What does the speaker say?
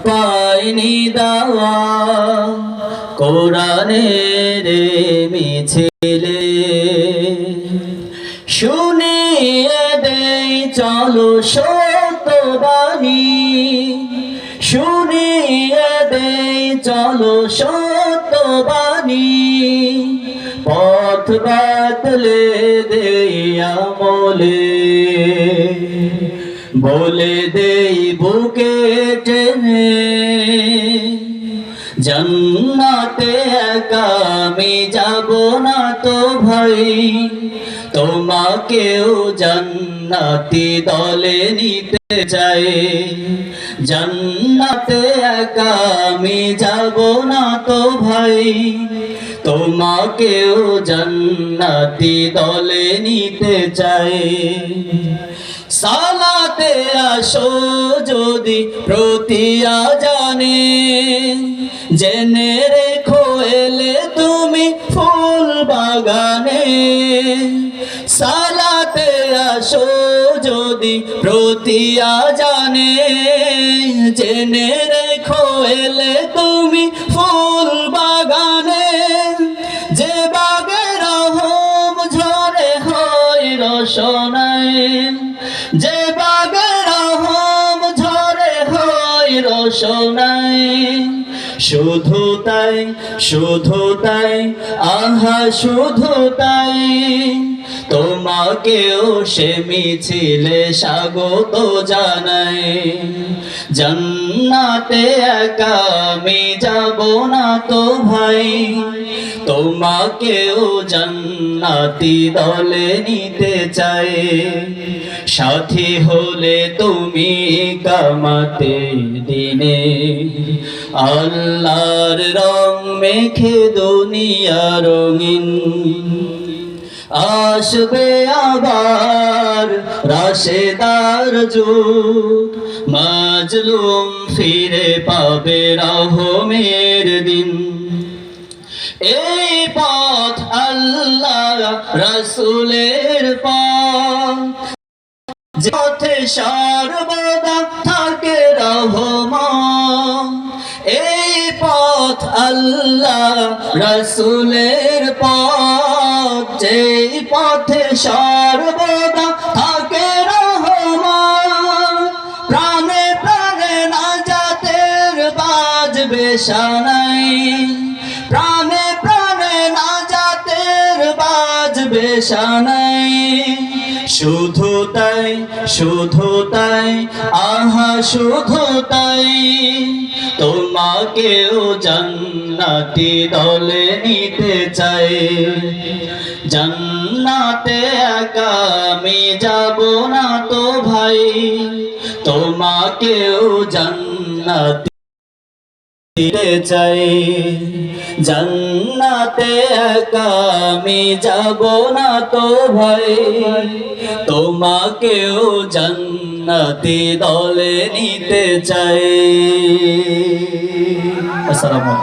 পাইনি দাওয়া কোরআনের মিছিলে শুনিয়ে দেই চলো সত্যবাণী শুনিয়ে দেই চলো সত্যবাণী পথ বদলে দেই আমলে বলে দেই বুকে টেনে জান্নাতে একা আমি যাব না তো ভাই তোমাকেও জান্নাতি দলে নিতে চাই জান্নাতে একা আমি যাব না তো ভাই তোমাকেও জান্নাতি দলে নিতে চাই সালাতে আসো যদি প্রতি আজানে জেনে রেখো এলে তুমি ফুল বাগানে সালাতে আসো যদি প্রতি আজানে জেনে রেখো এলে তুমি ফুল বাগানে যে বাগে রহম ঝরে হয় রসনায় যে বাগে রহম ঝরে হয় রসনায় শুধু তাই আহা শুধু তাই তোমাকেও সে মিছিলে স্বাগত জানাই জান্নাতে একা আমি যাব না তো ভাই তোমাকেও জান্নাতি দলে নিতে চাই সাথী হলে তুমি কামাতে দিনে আল্লাহর রং মেখে দুনিয়া রঙিন আসবে আবার রাশেদার যুগ মাজলুম ফিরে পাবে রহমের দিন এই পথ আল্লাহ রাসূলের পথ পথে সর্বদা থাকে রহমান এই পথ আল্লাহ রাসূলের পথ যেই পথে সর্বদা থাকে রহমান প্রাণে প্রাণে নাজাতের বাজবে শানাই প্রাণে প্রাণে নাজাতের বাজবে শানাই শুধু তাই আহা শুধু তাই তোমাকেও জান্নাতি দলে নিতে চাই জান্নাতে একা আমি যাব না তো ভাই তোমাকেও জান্নাতি দিতে চাই জান্নাতে একা আমি যাব না তো ভাই তোমাকেও জান্নাতি দলে নিতে চাই। আসসালামু আলাইকুম।